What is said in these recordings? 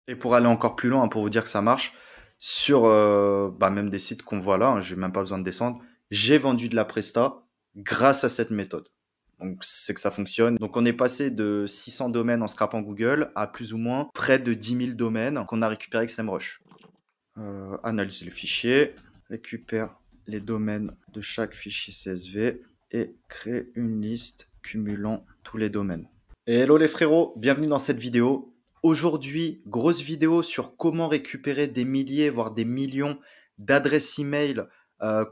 Et pour aller encore plus loin, pour vous dire que ça marche, sur même des sites qu'on voit là, hein, j'ai même pas besoin de descendre, j'ai vendu de la presta grâce à cette méthode. Donc c'est que ça fonctionne. Donc on est passé de 600 domaines en scrapant Google à plus ou moins près de 10 000 domaines qu'on a récupérés avec SEMrush. Analyse le fichier, récupère les domaines de chaque fichier CSV et crée une liste cumulant tous les domaines. Et hello les frérots, bienvenue dans cette vidéo. Aujourd'hui, grosse vidéo sur comment récupérer des milliers, voire des millions d'adresses email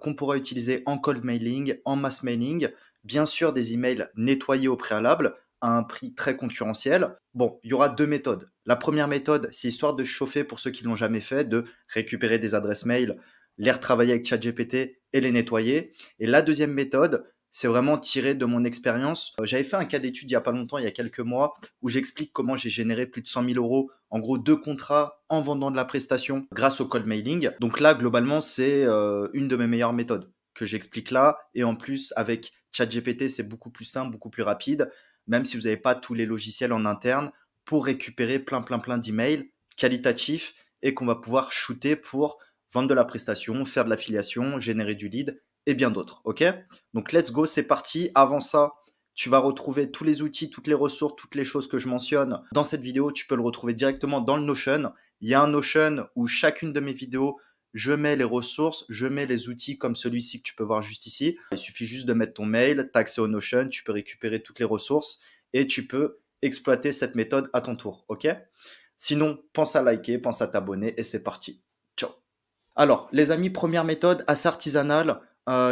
qu'on pourra utiliser en cold mailing, en mass mailing. Bien sûr, des emails nettoyés au préalable à un prix très concurrentiel. Bon, il y aura deux méthodes. La première méthode, c'est histoire de chauffer pour ceux qui ne l'ont jamais fait, de récupérer des adresses mail, les retravailler avec ChatGPT et les nettoyer. Et la deuxième méthode, c'est vraiment tiré de mon expérience. J'avais fait un cas d'étude il n'y a pas longtemps, il y a quelques mois, où j'explique comment j'ai généré plus de 100 000 euros, en gros 2 contrats en vendant de la prestation grâce au cold mailing. Donc là, globalement, c'est une de mes meilleures méthodes que j'explique là. Et en plus, avec ChatGPT, c'est beaucoup plus simple, beaucoup plus rapide, même si vous n'avez pas tous les logiciels en interne pour récupérer plein d'emails qualitatifs et qu'on va pouvoir shooter pour vendre de la prestation, faire de l'affiliation, générer du lead et bien d'autres. Ok? Donc let's go, c'est parti. Avant ça, tu vas retrouver tous les outils, toutes les ressources, toutes les choses que je mentionne dans cette vidéo. Tu peux le retrouver directement dans le Notion. Il y a un Notion où chacune de mes vidéos, je mets les ressources, je mets les outils comme celui-ci que tu peux voir juste ici. Il suffit juste de mettre ton mail, tu as accès au Notion, tu peux récupérer toutes les ressources et tu peux exploiter cette méthode à ton tour. Ok? Sinon, pense à liker, pense à t'abonner et c'est parti. Ciao. Alors, les amis, première méthode assez artisanale.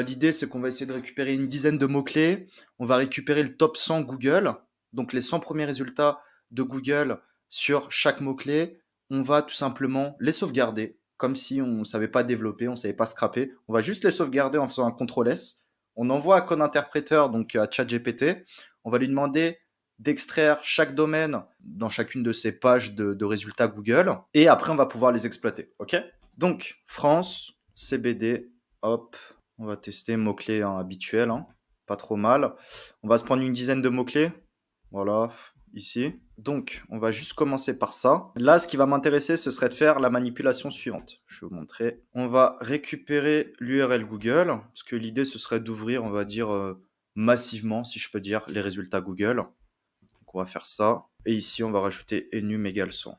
L'idée, c'est qu'on va essayer de récupérer une dizaine de mots-clés. On va récupérer le top 100 Google, donc les 100 premiers résultats de Google sur chaque mot-clé. On va tout simplement les sauvegarder, comme si on ne savait pas développer, on ne savait pas scraper. On va juste les sauvegarder en faisant un CTRL-S. On envoie à Code Interpréteur, donc à ChatGPT. On va lui demander d'extraire chaque domaine dans chacune de ces pages de résultats Google. Et après, on va pouvoir les exploiter. OK? Donc, France, CBD, hop, on va tester mots-clés habituels, hein, pas trop mal. On va se prendre une dizaine de mots-clés, voilà, ici. Donc, on va juste commencer par ça. Là, ce qui va m'intéresser, ce serait de faire la manipulation suivante. Je vais vous montrer. On va récupérer l'URL Google, parce que l'idée, ce serait d'ouvrir, on va dire, massivement, si je peux dire, les résultats Google. Donc, on va faire ça. Et ici, on va rajouter enum égale 100.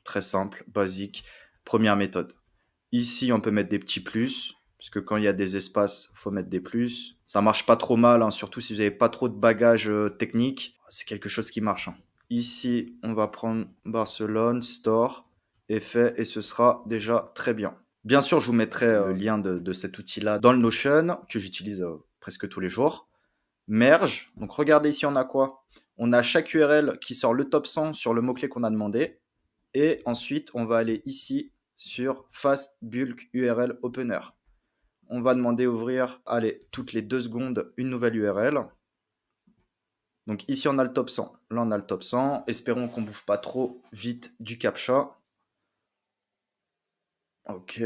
Très simple, basique, première méthode. Ici, on peut mettre des petits plus, parce que quand il y a des espaces, il faut mettre des plus. Ça marche pas trop mal, hein, surtout si vous n'avez pas trop de bagages techniques. C'est quelque chose qui marche. Hein. Ici, on va prendre Barcelone, Store, effet, et ce sera déjà très bien. Bien sûr, je vous mettrai le lien de cet outil-là dans le Notion, que j'utilise presque tous les jours. Merge, donc regardez ici, on a quoi? On a chaque URL qui sort le top 100 sur le mot-clé qu'on a demandé. Et ensuite, on va aller ici sur Fast Bulk URL Opener. On va demander ouvrir, allez, toutes les 2 secondes, une nouvelle URL. Donc ici, on a le top 100. Là, on a le top 100. Espérons qu'on ne bouffe pas trop vite du CAPTCHA. Ok.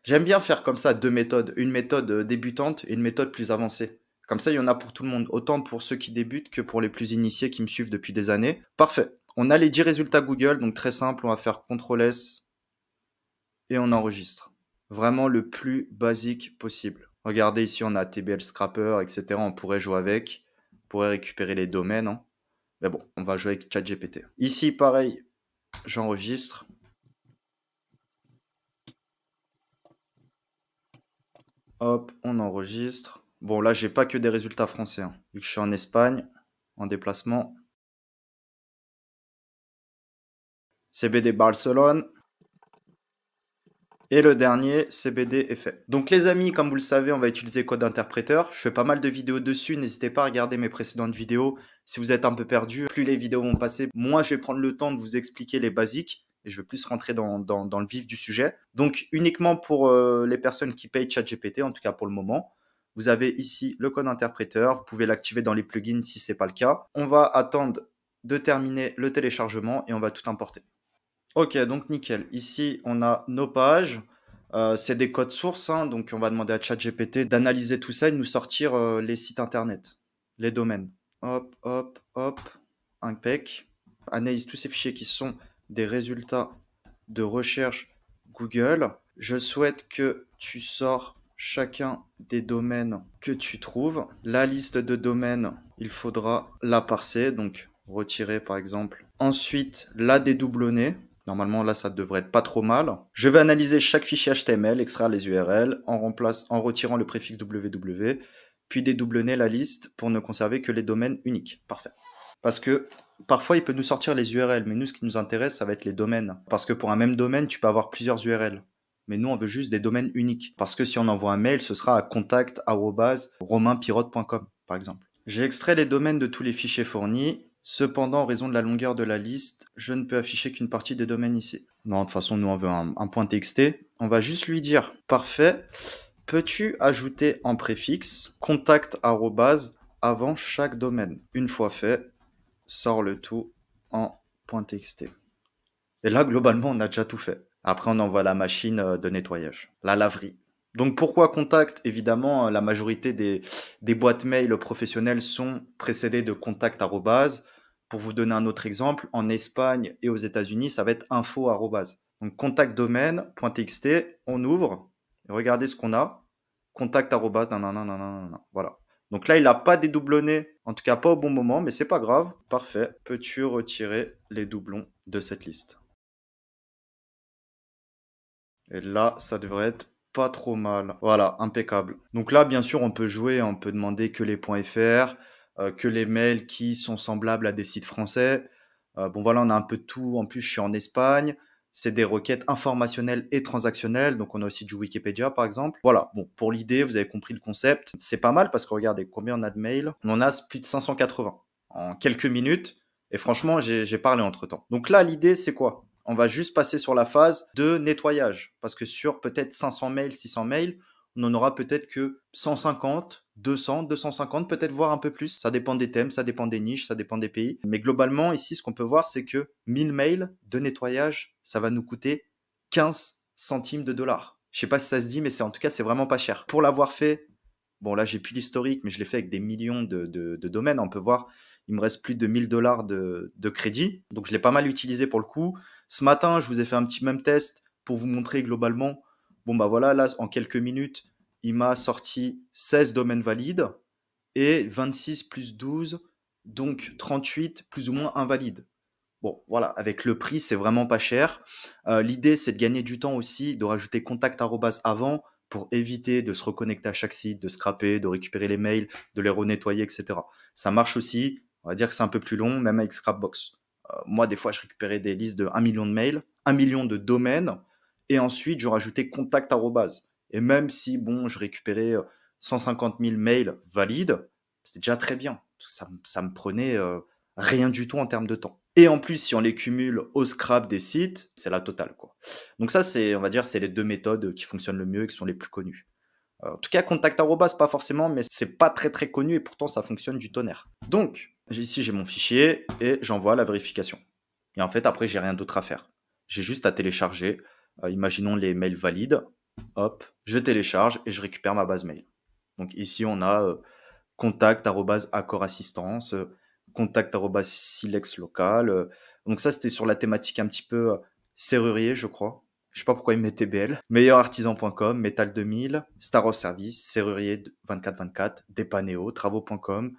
J'aime bien faire comme ça 2 méthodes. Une méthode débutante et une méthode plus avancée. Comme ça, il y en a pour tout le monde. Autant pour ceux qui débutent que pour les plus initiés qui me suivent depuis des années. Parfait. On a les 10 résultats Google. Donc très simple, on va faire CTRL-S. Et on enregistre. Vraiment le plus basique possible. Regardez ici, on a TBL Scrapper, etc. On pourrait jouer avec. On pourrait récupérer les domaines. Hein. Mais bon, on va jouer avec ChatGPT. Ici, pareil, j'enregistre. Hop, on enregistre. Bon, là, j'ai pas que des résultats français. Hein, vu que je suis en Espagne, en déplacement. CBD Barcelone. Et le dernier, CBD effet. Donc les amis, comme vous le savez, on va utiliser Code Interpréteur. Je fais pas mal de vidéos dessus, n'hésitez pas à regarder mes précédentes vidéos. Si vous êtes un peu perdu, plus les vidéos vont passer, moins je vais prendre le temps de vous expliquer les basiques. Et je vais plus rentrer dans le vif du sujet. Donc uniquement pour les personnes qui payent ChatGPT, en tout cas pour le moment. Vous avez ici le Code Interpréteur. Vous pouvez l'activer dans les plugins si ce n'est pas le cas. On va attendre de terminer le téléchargement et on va tout importer. Ok, donc nickel. Ici, on a nos pages. C'est des codes sources, hein, donc on va demander à ChatGPT d'analyser tout ça et de nous sortir les sites internet, les domaines. Hop, hop, hop, impec. Analyse tous ces fichiers qui sont des résultats de recherche Google. Je souhaite que tu sors chacun des domaines que tu trouves. La liste de domaines, il faudra la parser, donc retirer par exemple. Ensuite, la dédoublonner. Normalement, là, ça devrait être pas trop mal. Je vais analyser chaque fichier HTML, extraire les URL, en retirant le préfixe www, puis dédoublonner la liste pour ne conserver que les domaines uniques. Parfait. Parce que parfois, il peut nous sortir les URL, mais nous, ce qui nous intéresse, ça va être les domaines. Parce que pour un même domaine, tu peux avoir plusieurs URL. Mais nous, on veut juste des domaines uniques. Parce que si on envoie un mail, ce sera à contact@romainpirote.com, par exemple. J'ai extrait les domaines de tous les fichiers fournis. Cependant, en raison de la longueur de la liste, je ne peux afficher qu'une partie des domaines ici. Non, de toute façon, nous, on veut un point TXT. On va juste lui dire, parfait, peux-tu ajouter en préfixe contact@ avant chaque domaine? Une fois fait, sort le tout en .txt. Et là, globalement, on a déjà tout fait. Après, on envoie la machine de nettoyage, la laverie. Donc, pourquoi contact? Évidemment, la majorité des boîtes mail professionnelles sont précédées de contact@. Pour vous donner un autre exemple, en Espagne et aux États-Unis, ça va être info@. Donc, contact domaine.txt, on ouvre, et regardez ce qu'on a. Contact@, nanana. Voilà. Donc là, il n'a pas dédoublonné, en tout cas pas au bon moment, mais c'est pas grave. Parfait. Peux-tu retirer les doublons de cette liste? Et là, ça devrait être pas trop mal. Voilà, impeccable. Donc là, bien sûr, on peut jouer, on peut demander que les .fr, que les mails qui sont semblables à des sites français. Bon, voilà, on a un peu de tout. En plus, je suis en Espagne. C'est des requêtes informationnelles et transactionnelles. Donc, on a aussi du Wikipédia, par exemple. Voilà, bon, pour l'idée, vous avez compris le concept. C'est pas mal parce que regardez, combien on a de mails? On en a plus de 580 en quelques minutes. Et franchement, j'ai parlé entre-temps. Donc là, l'idée, c'est quoi? On va juste passer sur la phase de nettoyage. Parce que sur peut-être 500 mails, 600 mails, on n'en aura peut-être que 150, 200, 250, peut-être voire un peu plus. Ça dépend des thèmes, ça dépend des niches, ça dépend des pays. Mais globalement, ici, ce qu'on peut voir, c'est que 1000 mails de nettoyage, ça va nous coûter 15 centimes de dollars. Je sais pas si ça se dit, mais en tout cas, c'est vraiment pas cher. Pour l'avoir fait, bon là, j'ai plus l'historique, mais je l'ai fait avec des millions de domaines. On peut voir, il me reste plus de 1000 dollars de crédit. Donc, je l'ai pas mal utilisé pour le coup. Ce matin, je vous ai fait un petit même test pour vous montrer globalement. Bon, bah voilà, là, en quelques minutes, il m'a sorti 16 domaines valides et 26 plus 12, donc 38 plus ou moins invalides. Bon, voilà, avec le prix, c'est vraiment pas cher. L'idée, c'est de gagner du temps aussi, de rajouter contact@ avant pour éviter de se reconnecter à chaque site, de scraper, de récupérer les mails, de les renettoyer, etc. Ça marche aussi, on va dire que c'est un peu plus long, même avec Scrapbox. Moi, des fois, je récupérais des listes de 1 million de mails, 1 million de domaines, et ensuite, je rajoutais contact@. Et même si, bon, je récupérais 150 000 mails valides, c'était déjà très bien. Ça me prenait rien du tout en termes de temps. Et en plus, si on les cumule au scrap des sites, c'est la totale, quoi. Donc ça, on va dire, c'est les deux méthodes qui fonctionnent le mieux et qui sont les plus connues. En tout cas, contact@, pas forcément, mais c'est pas très très connu et pourtant ça fonctionne du tonnerre. Donc, ici j'ai mon fichier et j'envoie la vérification. Et en fait, après, j'ai rien d'autre à faire. J'ai juste à télécharger, imaginons les mails valides. Hop, je télécharge et je récupère ma base mail. Donc ici, on a contact@accordassistance, contact@silex local. Donc ça, c'était sur la thématique un petit peu serrurier, je crois. Je sais pas pourquoi il met TBL. Meilleurartisan.com, Metal 2000, Star of Service, Serrurier 2424, Dépaneo, Travaux.com,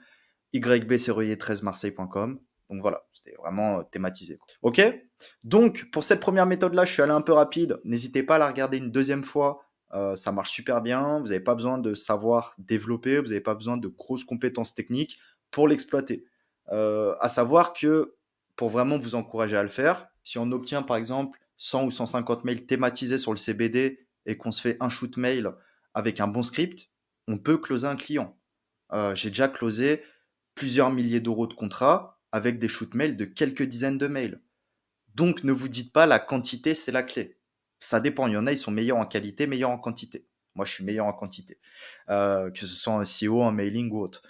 YB Serrurier 13 Marseille.com. Donc voilà, c'était vraiment thématisé. Ok. Donc pour cette première méthode-là, je suis allé un peu rapide. N'hésitez pas à la regarder une deuxième fois. Ça marche super bien. Vous n'avez pas besoin de savoir développer. Vous n'avez pas besoin de grosses compétences techniques pour l'exploiter. À savoir que pour vraiment vous encourager à le faire, si on obtient par exemple 100 ou 150 mails thématisés sur le CBD et qu'on se fait un shoot mail avec un bon script, on peut closer un client. J'ai déjà closé plusieurs milliers d'euros de contrats avec des shoot mails de quelques dizaines de mails. Donc ne vous dites pas la quantité, c'est la clé. Ça dépend, il y en a, ils sont meilleurs en qualité, meilleurs en quantité. Moi, je suis meilleur en quantité, que ce soit en SEO, en mailing ou autre.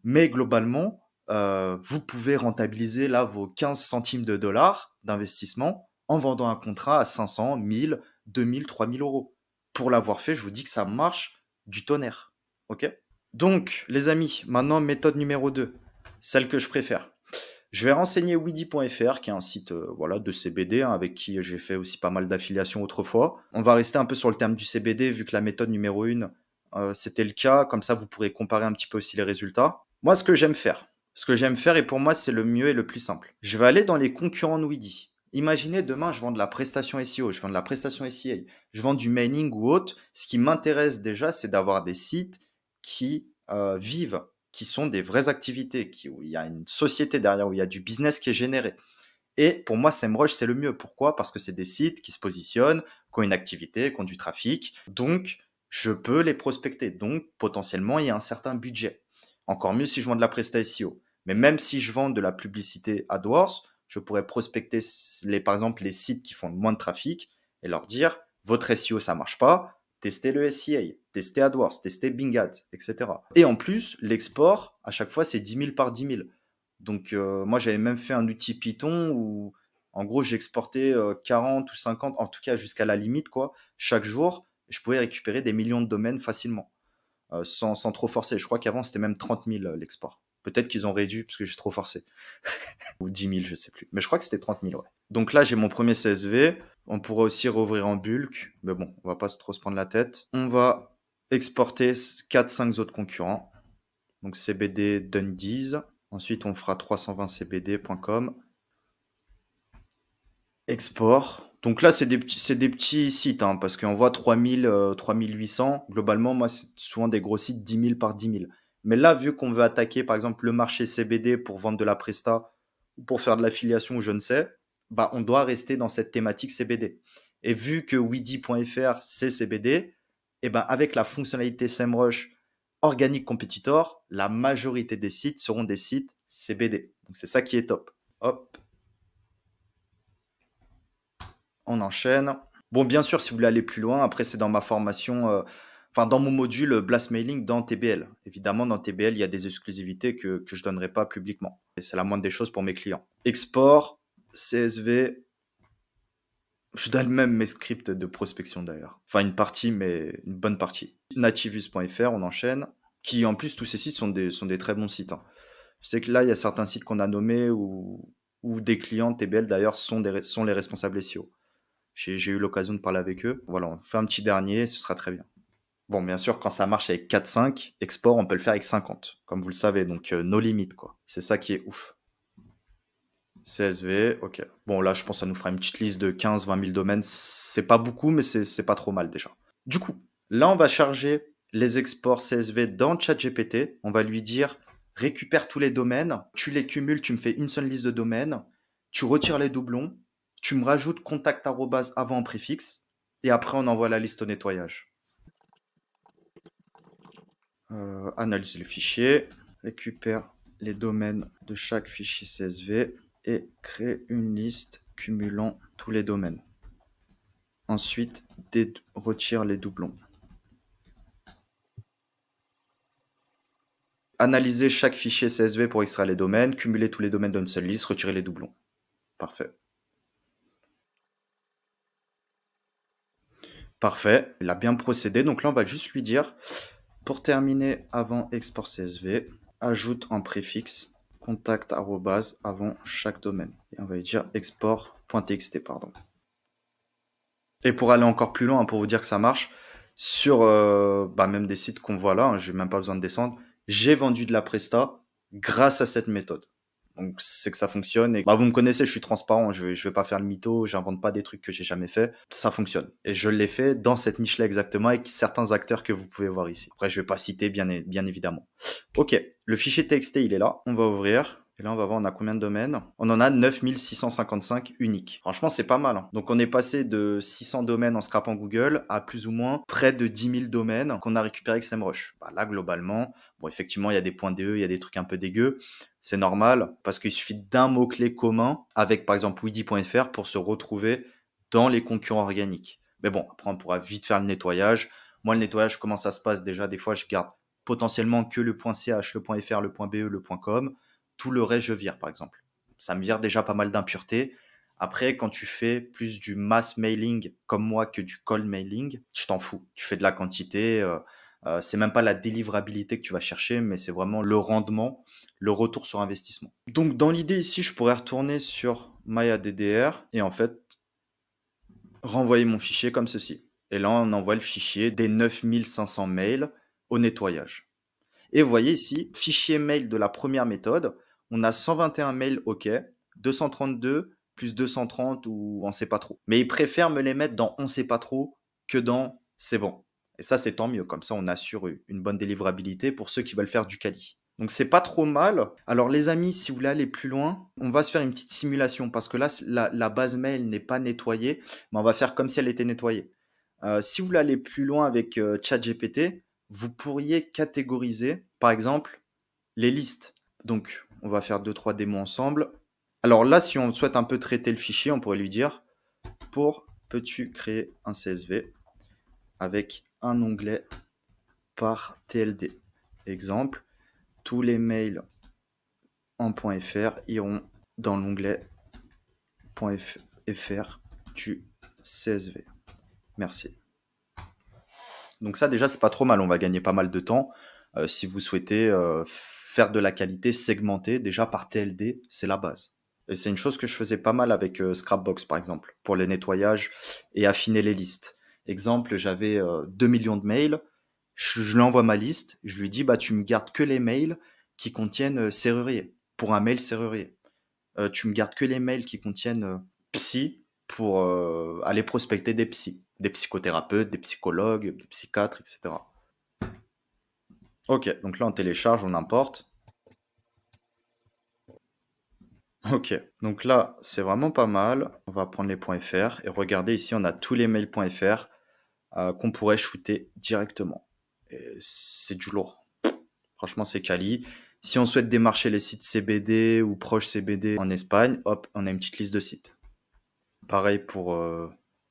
Mais globalement, vous pouvez rentabiliser là vos 15 centimes de dollars d'investissement en vendant un contrat à 500, 1000, 2000, 3000 euros. Pour l'avoir fait, je vous dis que ça marche du tonnerre. Ok? Donc, les amis, maintenant, méthode numéro 2, celle que je préfère. Je vais renseigner Weedy.fr, qui est un site voilà, de CBD, hein, avec qui j'ai fait aussi pas mal d'affiliations autrefois. On va rester un peu sur le terme du CBD, vu que la méthode numéro 1, c'était le cas. Comme ça, vous pourrez comparer un petit peu aussi les résultats. Moi, ce que j'aime faire, et pour moi, c'est le mieux et le plus simple. Je vais aller dans les concurrents de Weedy. Imaginez demain, je vends de la prestation SEO, je vends de la prestation SEA, je vends du mailing ou autre. Ce qui m'intéresse déjà, c'est d'avoir des sites qui vivent, qui sont des vraies activités, où il y a une société derrière, où il y a du business qui est généré. Et pour moi, SEMrush, c'est le mieux. Pourquoi? Parce que c'est des sites qui se positionnent, qui ont une activité, qui ont du trafic. Donc, je peux les prospecter. Donc, potentiellement, il y a un certain budget. Encore mieux si je vends de la presta SEO. Mais même si je vends de la publicité AdWords, je pourrais prospecter, par exemple, les sites qui font le moins de trafic et leur dire, votre SEO, ça marche pas, testez le SEA, testez AdWords, testez Bing Ads, etc. Et en plus, l'export, à chaque fois, c'est 10 000 par 10 000. Donc, moi, j'avais même fait un outil Python où, en gros, j'exportais 40 ou 50, en tout cas jusqu'à la limite, quoi, chaque jour. Je pouvais récupérer des millions de domaines facilement, sans trop forcer. Je crois qu'avant, c'était même 30 000 l'export. Peut-être qu'ils ont réduit parce que j'ai trop forcé. Ou 10 000, je sais plus. Mais je crois que c'était 30 000, ouais. Donc là, j'ai mon premier CSV. On pourrait aussi rouvrir en bulk. Mais bon, on va pas trop se prendre la tête. On va exporter 4-5 autres concurrents. Donc CBD Dundies. Ensuite, on fera 320cbd.com. Export. Donc là, c'est des petits sites, hein, parce qu'on voit 3000, 3800. Globalement, moi, c'est souvent des gros sites 10 000 par 10 000. Mais là, vu qu'on veut attaquer, par exemple, le marché CBD pour vendre de la presta ou pour faire de l'affiliation ou je ne sais, bah, on doit rester dans cette thématique CBD. Et vu que Weedy.fr, c'est CBD, et ben, avec la fonctionnalité SEMrush Organic Competitor, la majorité des sites seront des sites CBD. Donc, c'est ça qui est top. Hop, on enchaîne. Bon, bien sûr, si vous voulez aller plus loin, après, c'est dans ma formation, enfin, dans mon module Blast Mailing dans TBL. Évidemment, dans TBL, il y a des exclusivités que je ne donnerai pas publiquement. Et c'est la moindre des choses pour mes clients. Export, CSV. Je donne même mes scripts de prospection d'ailleurs. Enfin, une partie, mais une bonne partie. Nativus.fr, on enchaîne. Qui, en plus, tous ces sites sont des très bons sites, hein. Je sais que là, il y a certains sites qu'on a nommés où des clients TBL d'ailleurs sont les responsables SEO. J'ai eu l'occasion de parler avec eux. Voilà, on fait un petit dernier, ce sera très bien. Bon, bien sûr, quand ça marche avec 4-5, export, on peut le faire avec 50, comme vous le savez, donc no limit, quoi. C'est ça qui est ouf. CSV, ok. Bon, là, je pense que ça nous fera une petite liste de 15-20 000 domaines. C'est pas beaucoup, mais c'est pas trop mal déjà. Du coup, là, on va charger les exports CSV dans ChatGPT. On va lui dire, récupère tous les domaines, tu les cumules, tu me fais une seule liste de domaines, tu retires les doublons, tu me rajoutes contact arrobase avant en préfixe, et après, on envoie la liste au nettoyage. Analyse le fichier, récupère les domaines de chaque fichier CSV et crée une liste cumulant tous les domaines. Ensuite, retire les doublons. Analyser chaque fichier CSV pour extraire les domaines, cumuler tous les domaines dans une seule liste, retirer les doublons. Parfait. Parfait, il a bien procédé. Donc là, on va juste lui dire, pour terminer avant export CSV, ajoute en préfixe contact arrobase avant chaque domaine. Et on va lui dire export.txt, pardon. Et pour aller encore plus loin, pour vous dire que ça marche, sur même des sites qu'on voit là, hein, j'ai même pas besoin de descendre, j'ai vendu de la presta grâce à cette méthode. Donc c'est que ça fonctionne. Et vous me connaissez, je suis transparent, je vais pas faire le mytho, j'invente pas des trucs que j'ai jamais fait. Ça fonctionne. Et je l'ai fait dans cette niche-là exactement avec certains acteurs que vous pouvez voir ici. Après, je vais pas citer bien évidemment. Ok, le fichier TXT, il est là. On va ouvrir. Et là, on va voir, on a combien de domaines? On en a 9655 uniques. Franchement, c'est pas mal, hein. Donc, on est passé de 600 domaines en scrapant Google à plus ou moins près de 10 000 domaines qu'on a récupérés avec SEMrush. Là, globalement, bon, effectivement, il y a des points DE, il y a des trucs un peu dégueux. C'est normal parce qu'il suffit d'un mot-clé commun avec, par exemple, Weedy.fr pour se retrouver dans les concurrents organiques. Mais bon, après, on pourra vite faire le nettoyage. Moi, le nettoyage, comment ça se passe? Déjà, des fois, je garde potentiellement que le .ch, le .fr, le .be, le .com. Tout le reste, je vire, par exemple. Ça me vire déjà pas mal d'impuretés. Après, quand tu fais plus du mass mailing comme moi que du cold mailing, tu t'en fous. Tu fais de la quantité. C'est même pas la délivrabilité que tu vas chercher, mais c'est vraiment le rendement, le retour sur investissement. Donc dans l'idée ici, je pourrais retourner sur MyADDR et en fait renvoyer mon fichier comme ceci. Et là, on envoie le fichier des 9500 mails au nettoyage. Et vous voyez ici, fichier mail de la première méthode, on a 121 mails OK, 232 plus 230 ou on sait pas trop. Mais ils préfèrent me les mettre dans on sait pas trop que dans c'est bon. Et ça, c'est tant mieux. Comme ça, on assure une bonne délivrabilité pour ceux qui veulent faire du quali. Donc, c'est pas trop mal. Alors, les amis, si vous voulez aller plus loin, on va se faire une petite simulation parce que là, la base mail n'est pas nettoyée, mais on va faire comme si elle était nettoyée. Si vous voulez aller plus loin avec ChatGPT, vous pourriez catégoriser, par exemple, les listes. Donc, on va faire 2-3 démos ensemble. Alors là, si on souhaite un peu traiter le fichier, on pourrait lui dire peux-tu créer un CSV avec un onglet par TLD. Exemple, tous les mails en .fr iront dans l'onglet .fr du CSV. Merci. Donc ça déjà c'est pas trop mal, on va gagner pas mal de temps. Si vous souhaitez faire de la qualité segmentée, déjà par TLD, c'est la base. Et c'est une chose que je faisais pas mal avec Scrapbox par exemple, pour les nettoyages et affiner les listes. Exemple, j'avais 2 millions de mails, je lui envoie ma liste, je lui dis bah tu me gardes que les mails qui contiennent serrurier, pour un mail serrurier. Tu me gardes que les mails qui contiennent psy pour aller prospecter des psys, des psychothérapeutes, des psychologues, des psychiatres, etc. Ok, donc là on télécharge, on importe. Ok, donc là c'est vraiment pas mal. On va prendre les .fr et regardez ici on a tous les mails .fr qu'on pourrait shooter directement. Et c'est du lourd. Franchement c'est quali. Si on souhaite démarcher les sites CBD ou proches CBD en Espagne, hop, on a une petite liste de sites. Pareil pour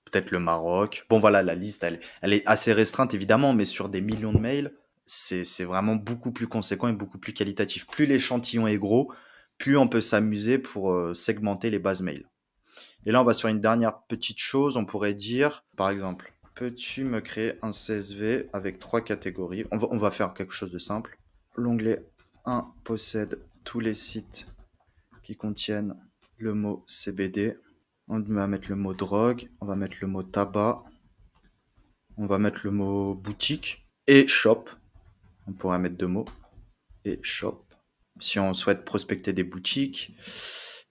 peut-être le Maroc. Bon voilà, la liste, elle est assez restreinte évidemment, mais sur des millions de mails, c'est vraiment beaucoup plus conséquent et beaucoup plus qualitatif. Plus l'échantillon est gros, plus on peut s'amuser pour segmenter les bases mails. Et là, on va sur une dernière petite chose. On pourrait dire, par exemple, peux-tu me créer un CSV avec 3 catégories? On va faire quelque chose de simple. L'onglet 1 possède tous les sites qui contiennent le mot CBD. On va mettre le mot drogue, on va mettre le mot tabac, on va mettre le mot boutique et shop. On pourrait mettre 2 mots. Et shop. Si on souhaite prospecter des boutiques.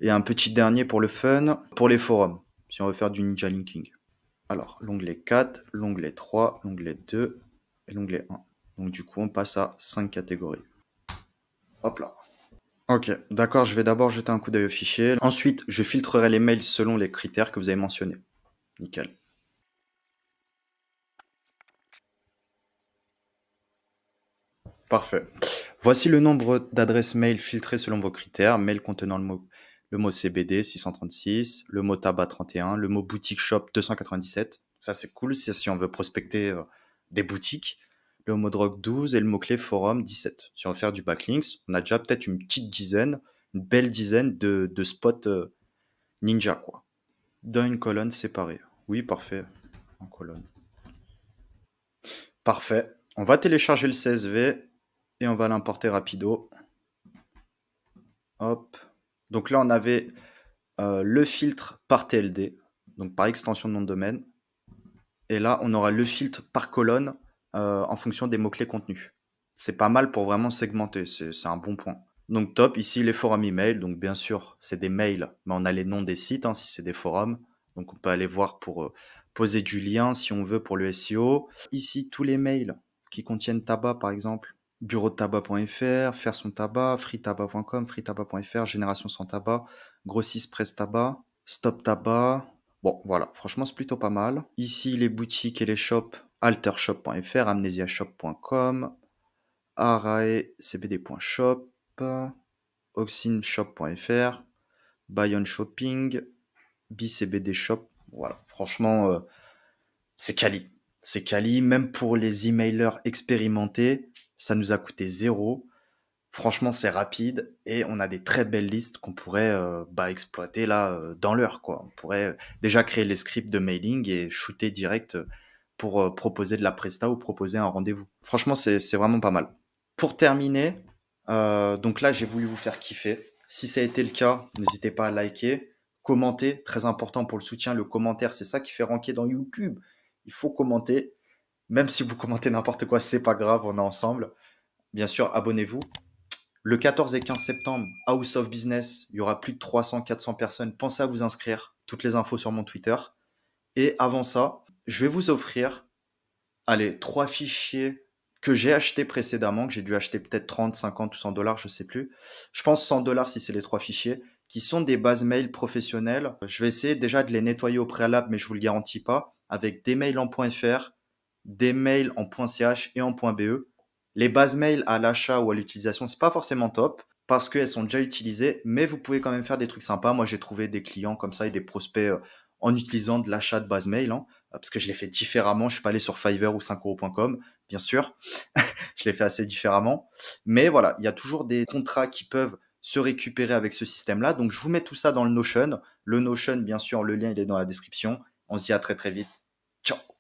Et un petit dernier pour le fun, pour les forums. Si on veut faire du ninja linking. Alors, l'onglet 4, l'onglet 3, l'onglet 2 et l'onglet 1. Donc du coup, on passe à 5 catégories. Hop là. Ok, d'accord, je vais d'abord jeter un coup d'œil au fichier. Ensuite, je filtrerai les mails selon les critères que vous avez mentionnés. Nickel. Parfait. Voici le nombre d'adresses mail filtrées selon vos critères. Mail contenant le mot CBD 636, le mot tabac 31, le mot boutique shop 297. Ça, c'est cool si on veut prospecter des boutiques. Le mot drogue 12 et le mot-clé forum 17. Si on veut faire du backlinks, on a déjà peut-être une petite dizaine, une belle dizaine de spots ninja, quoi. Dans une colonne séparée. Oui, parfait. En colonne. Parfait. On va télécharger le CSV et on va l'importer rapido. Hop. Donc là, on avait le filtre par TLD, donc par extension de nom de domaine. Et là, on aura le filtre par colonne en fonction des mots-clés contenus. C'est pas mal pour vraiment segmenter, c'est un bon point. Donc top, ici les forums email, donc bien sûr c'est des mails, mais on a les noms des sites si c'est des forums. Donc on peut aller voir pour poser du lien si on veut pour le SEO. Ici tous les mails qui contiennent tabac par exemple, bureau de tabac.fr, faire son tabac, freetabac.com, freetabac.fr, génération sans tabac, grossiste presse tabac, stop tabac. Bon voilà, franchement c'est plutôt pas mal. Ici les boutiques et les shops, altershop.fr, amnesiashop.com, araecbd.shop, oxinshop.fr, Bayon Shopping, BCBD Shop. Voilà, franchement, c'est quali. C'est quali, même pour les emailers expérimentés, ça nous a coûté 0. Franchement, c'est rapide et on a des très belles listes qu'on pourrait exploiter là dans l'heure, quoi. On pourrait déjà créer les scripts de mailing et shooter direct pour proposer de la presta ou proposer un rendez-vous. Franchement, c'est vraiment pas mal. Pour terminer, donc là, j'ai voulu vous faire kiffer. Si ça a été le cas, n'hésitez pas à liker, commenter, très important pour le soutien, le commentaire, c'est ça qui fait ranker dans YouTube. Il faut commenter, même si vous commentez n'importe quoi, c'est pas grave, on est ensemble. Bien sûr, abonnez-vous. Le 14 et 15 septembre, House of Business, il y aura plus de 300-400 personnes. Pensez à vous inscrire. Toutes les infos sur mon Twitter. Et avant ça, je vais vous offrir, allez, 3 fichiers que j'ai achetés précédemment, que j'ai dû acheter peut-être 30, 50 ou 100 dollars, je sais plus. Je pense 100 dollars si c'est les 3 fichiers, qui sont des bases mail professionnelles. Je vais essayer déjà de les nettoyer au préalable, mais je vous le garantis pas, avec des mails en .fr, des mails en .ch et en .be. Les bases mail à l'achat ou à l'utilisation, c'est pas forcément top parce qu'elles sont déjà utilisées, mais vous pouvez quand même faire des trucs sympas. Moi, j'ai trouvé des clients comme ça et des prospects en utilisant de l'achat de base mail, hein, parce que je l'ai fait différemment. Je suis pas allé sur Fiverr ou 5euros.com, bien sûr. Je l'ai fait assez différemment. Mais voilà, il y a toujours des contrats qui peuvent se récupérer avec ce système-là. Donc, je vous mets tout ça dans le Notion. Le Notion, bien sûr, le lien, il est dans la description. On se dit à très très vite. Ciao!